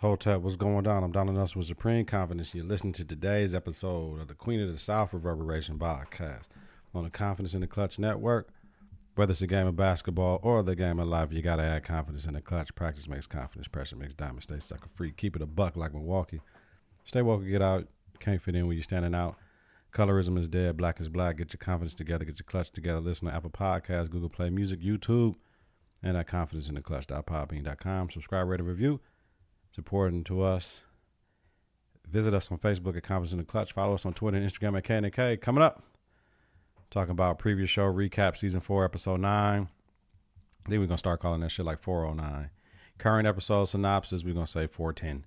Hotep, what's going on? I'm Donald Nelson with Supreme Confidence. You're listening to today's episode of the Queen of the South Reverberation podcast on the Confidence in the Klutch network. Whether it's a game of basketball or the game of life, you got to add confidence in the clutch. Practice makes confidence. Pressure makes diamond. Stay sucker free. Keep it a buck like Milwaukee. Stay woke or get out. Can't fit in when you're standing out. Colorism is dead. Black is black. Get your confidence together. Get your clutch together. Listen to Apple Podcasts, Google Play Music, YouTube, and at confidenceintheclutch.podbean.com. Subscribe, rate, and review. It's important to us. Visit us on Facebook at Confidence in the Klutch. Follow us on Twitter and Instagram at KNK. Coming up, talking about previous show recap, season 4, episode 9. I think we're going to start calling that shit like 409. Current episode synopsis, we're going to say 410.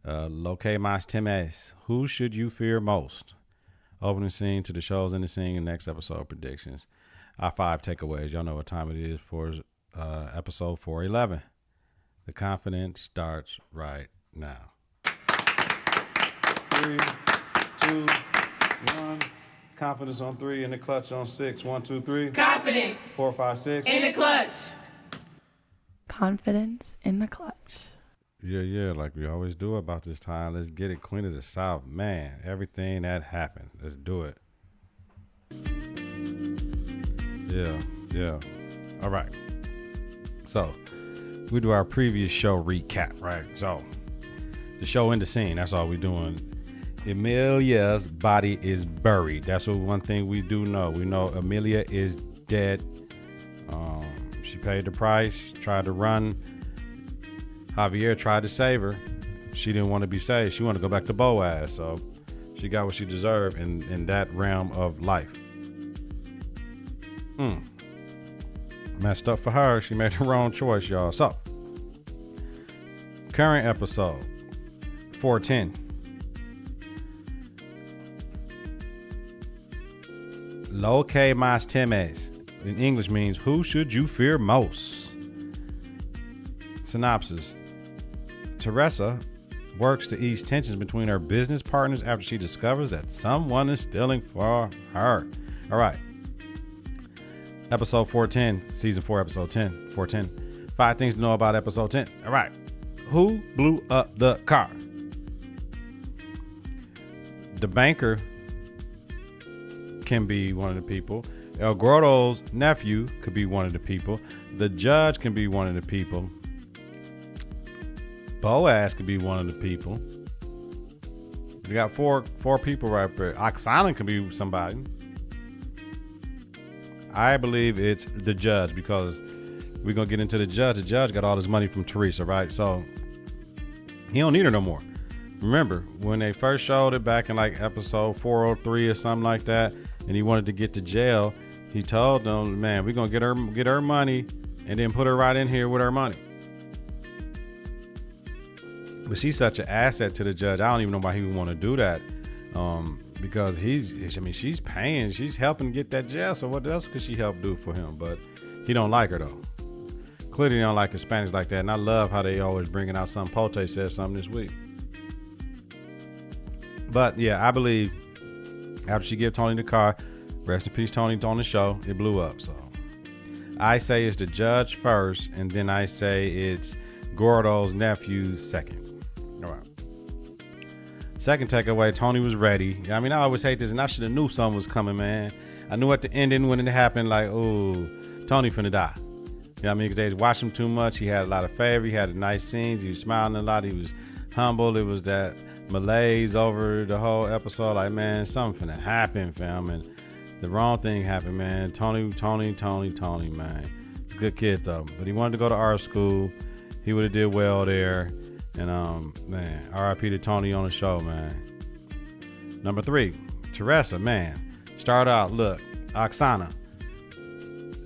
Mientras Dormias, who should you fear most? Opening scene to the show's ending scene and next episode predictions. Our 5 takeaways. Y'all know what time it is for episode 411. The confidence starts right now. 3, 2, 1. Confidence on 3 and the clutch on 6. 1, 2, 3. Confidence. 4, 5, 6. In the clutch. Confidence in the clutch. Yeah, like we always do about this time. Let's get it, Queen of the South. Man, everything that happened. Let's do it. Yeah. All right. So, we do our previous show recap, right? So, the show in the scene, that's all we're doing. Amelia's body is buried. That's one thing we do know. We know Amelia is dead. She paid the price, tried to run. Javier tried to save her. She didn't want to be saved. She wanted to go back to Boaz. So she got what she deserved in that realm of life. Messed up for her. She made the wrong choice, y'all. So, current episode 410. Mientras Dormias in English means who should you fear most? Synopsis. Teresa works to ease tensions between her business partners after she discovers that someone is stealing for her. All right. Episode 410, season 4, episode 10, 410. 5 things to know about episode 10. All right. Who blew up the car? The banker can be one of the people. El Gordo's nephew could be one of the people. The judge can be one of the people. Boaz could be one of the people. We got four people right there. Oksana could be somebody. I believe it's the judge because we're going to get into the judge. The judge got all his money from Teresa, right? So he don't need her no more. Remember, when they first showed it back in like episode 403 or something like that, and he wanted to get to jail, he told them, man, we're going to get her money and then put her right in here with her money. But she's such an asset to the judge. I don't even know why he would want to do that. Because she's paying, she's helping get that jail. So what else could she help do for him? But he don't like her though. Clearly don't like Hispanics like that. And I love how they always bringing out something. Pote said something this week. But yeah, I believe after she gave Tony the car, rest in peace, Tony, on the show, it blew up. So I say it's the judge first, and then I say it's Gordo's nephew second. All right. Second takeaway, Tony was ready. I mean, I always hate this, and I should have knew something was coming, man. I knew at the ending when it happened, like, oh, Tony finna die. You know what I mean? Because they watched him too much. He had a lot of favor. He had nice scenes. He was smiling a lot. He was humble. It was that malaise over the whole episode. Like, man, something finna happen, fam. And the wrong thing happened, man. Tony, man. He's a good kid, though. But he wanted to go to art school. He would have did well there. And, man, R.I.P. to Tony on the show, man. Number 3, Teresa, man. Start out, look, Oksana.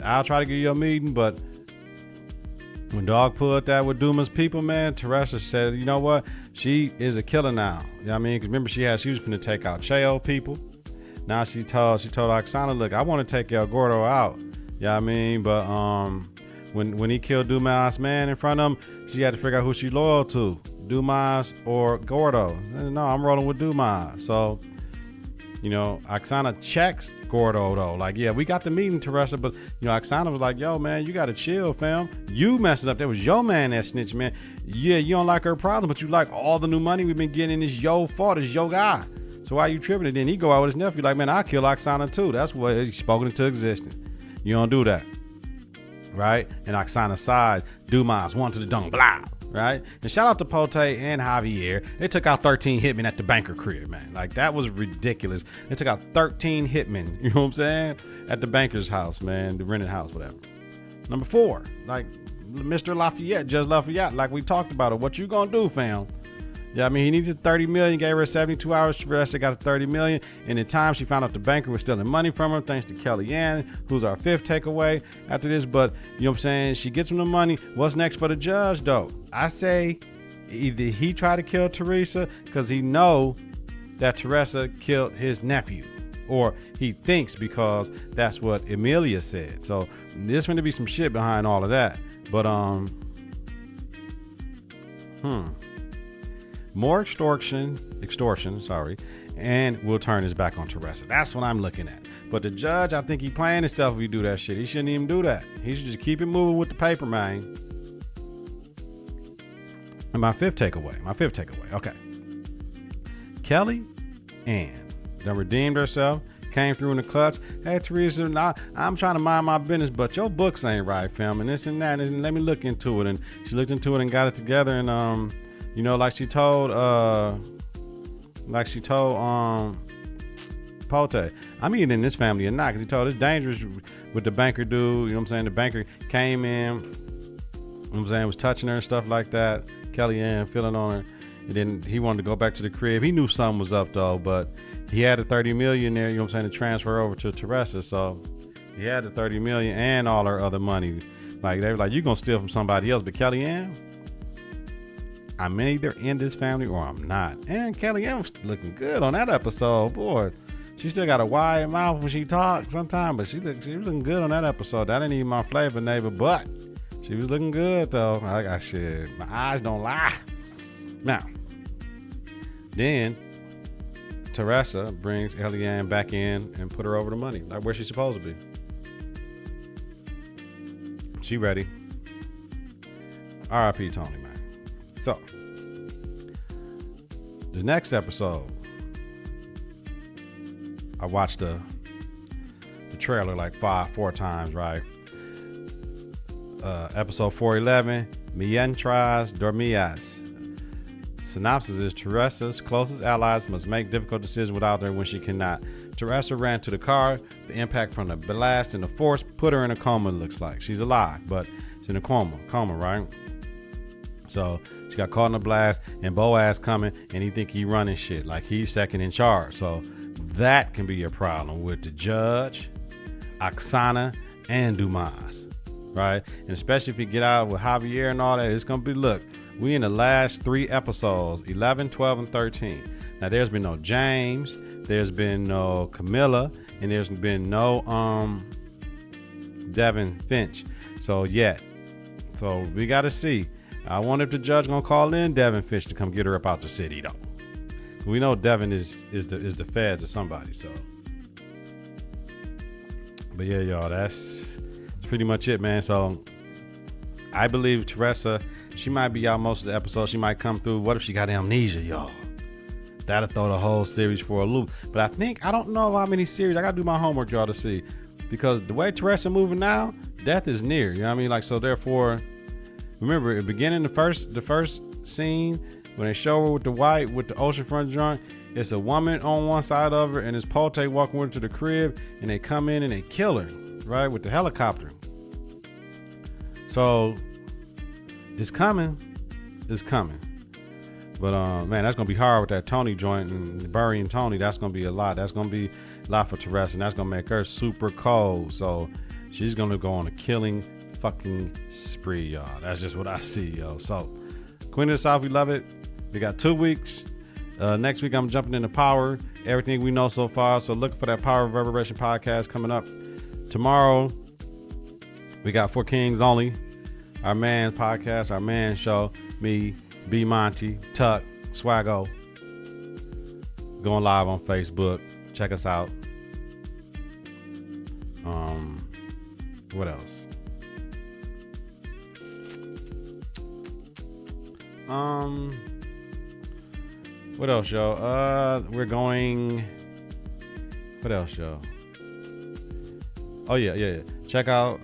I'll try to get you a meeting, but when Dog pulled that with Duma's people, man, Teresa said, you know what? She is a killer now. You know what I mean? Because remember, she was finna take out Cheo people. Now she told Oksana, look, I want to take El Gordo out. You know what I mean? But when he killed Dumas' man in front of him, she had to figure out who she loyal to, Dumas or Gordo. No, I'm rolling with Dumas. So, you Oksana checks Gordo though. Like, yeah, we got the meeting, Teresa, but Oksana was like, yo, man, you gotta chill, fam. You messing up. That was your man that snitched, man. Yeah, you don't like her problem, but you like all the new money we've been getting. Is your fault. It's your guy. So why you tripping? And then he go out with his nephew like, man, I'll kill Oksana too. That's what he's spoken into existence. You don't do that. Right? And Oksana sides, Dumas, one to the dome, blah. Right? And shout out to Pote and Javier. They took out 13 hitmen at the banker crib, man. Like, that was ridiculous. They took out 13 hitmen, you know what I'm saying? At the banker's house, man. The rented house, whatever. Number 4, like Mr. Lafayette, Judge Lafayette, like we talked about it. What you gonna do, fam? Yeah, I mean, he needed 30 million, gave her 72 hours to rest. They got a 30 million. And in time, she found out the banker was stealing money from her, thanks to Kellyanne, who's our 5th takeaway after this. But, you know what I'm saying? She gets him the money. What's next for the judge, though? I say either he tried to kill Teresa because he know that Teresa killed his nephew. Or he thinks because that's what Emilia said. So there's going to be some shit behind all of that. But, more extortion, and we'll turn his back on Teresa. That's what I'm looking at. But the judge, I think he playing himself if he do that shit. He shouldn't even do that. He should just keep it moving with the paper, man. And my fifth takeaway. Okay. Kelly Ann done redeemed herself, came through in the clutch. Hey, Teresa, I'm trying to mind my business, but your books ain't right, fam, and this and that. And let me look into it. And she looked into it and got it together. And, like she told Pote, I'm either in this family or not, because he told it's dangerous with the banker dude. You know what I'm saying? The banker came in, you know what I'm saying, was touching her and stuff like that. Kellyanne feeling on her. And then he wanted to go back to the crib. He knew something was up though, but he had the 30 million there, you know what I'm saying, to transfer over to Teresa. So he had the 30 million and all her other money. Like, they were like, you gonna steal from somebody else, but Kellyanne, I'm either in this family or I'm not. And Kellyanne was looking good on that episode. Boy, she still got a wide mouth when she talks sometimes, but she was looking good on that episode. That ain't even my flavor, neighbor, but she was looking good though. I got shit. My eyes don't lie. Now, then Teresa brings Kellyanne back in and put her over the money, like where she's supposed to be. She ready. R.I.P. Tony, man. So, the next episode, I watched the trailer like 4 times, right? Episode 411, Mientras Dormias. Synopsis is Teresa's closest allies must make difficult decisions without her when she cannot. Teresa ran to the car. The impact from the blast and the force put her in a coma, looks like. She's alive, but she's in a coma, right? So she got caught in a blast, and Boaz coming, and he think he running shit, like he's second in charge. So that can be a problem with the judge, Oksana, and Dumas, right? And especially if you get out with Javier and all that, it's gonna be, look, we in the last 3 episodes, 11, 12, and 13. Now there's been no James, there's been no Camilla, and there's been no Devin Finch. So we gotta see. I wonder if the judge gonna call in Devin Finch to come get her up out the city though. We know Devin is the feds or somebody. So, but yeah, y'all, that's pretty much it, man. So I believe Teresa, she might be out most of the episode. She might come through. What if she got amnesia, y'all? That'll throw the whole series for a loop. But I don't know how many series. I gotta do my homework, y'all, to see, because the way Teresa moving now, death is near. You know what I mean? Like, so therefore, remember at the beginning, the first scene when they show her with the oceanfront joint, it's a woman on one side of her, and it's Pote walking with her to the crib, and they come in and they kill her, right, with the helicopter. So it's coming. But man, that's gonna be hard with that Tony joint and burying Tony. That's gonna be a lot. That's gonna be a lot for Teresa, and that's gonna make her super cold. So she's gonna go on a killing fucking spree, y'all. That's just what I see, yo. So Queen of the South, we love it. We got 2 weeks. Next week I'm jumping into Power, everything we know so far. So look for that Power Reverberation podcast coming up tomorrow. We got For Kings Only, our man podcast, our man show. Me, B Monty, Tuck, Swaggo, going live on Facebook. Check us out. What else? What else, yo? We're going. What else, yo? Oh yeah. Check out.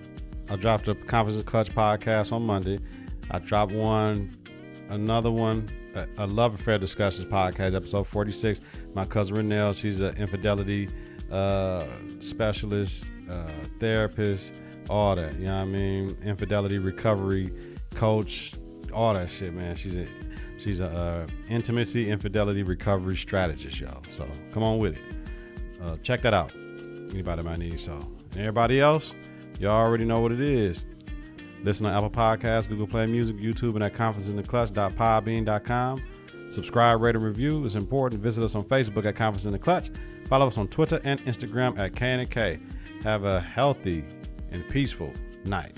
I dropped a Konfidence Klutch podcast on Monday. I dropped another one, a love affair discussions podcast, episode 46. My cousin Renelle, she's an infidelity specialist, therapist, all that. You know what I mean? Infidelity recovery coach, all that shit, man. She's a intimacy infidelity recovery strategist, y'all. So come on with it. Check that out. Anybody might need so. And everybody else, y'all already know what it is. Listen on Apple Podcasts, Google Play Music, YouTube, and at confidenceintheclutch.podbean.com. Subscribe, rate, and review. It's important. Visit us on Facebook at Konfidence in the Klutch. Follow us on Twitter and Instagram at K&K. Have a healthy and peaceful night.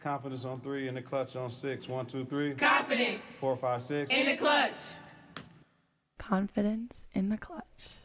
Konfidence on 3, in the Klutch on 6. 1, 2, 3. Konfidence. 4, 5, 6. In the Klutch. Konfidence in the Klutch.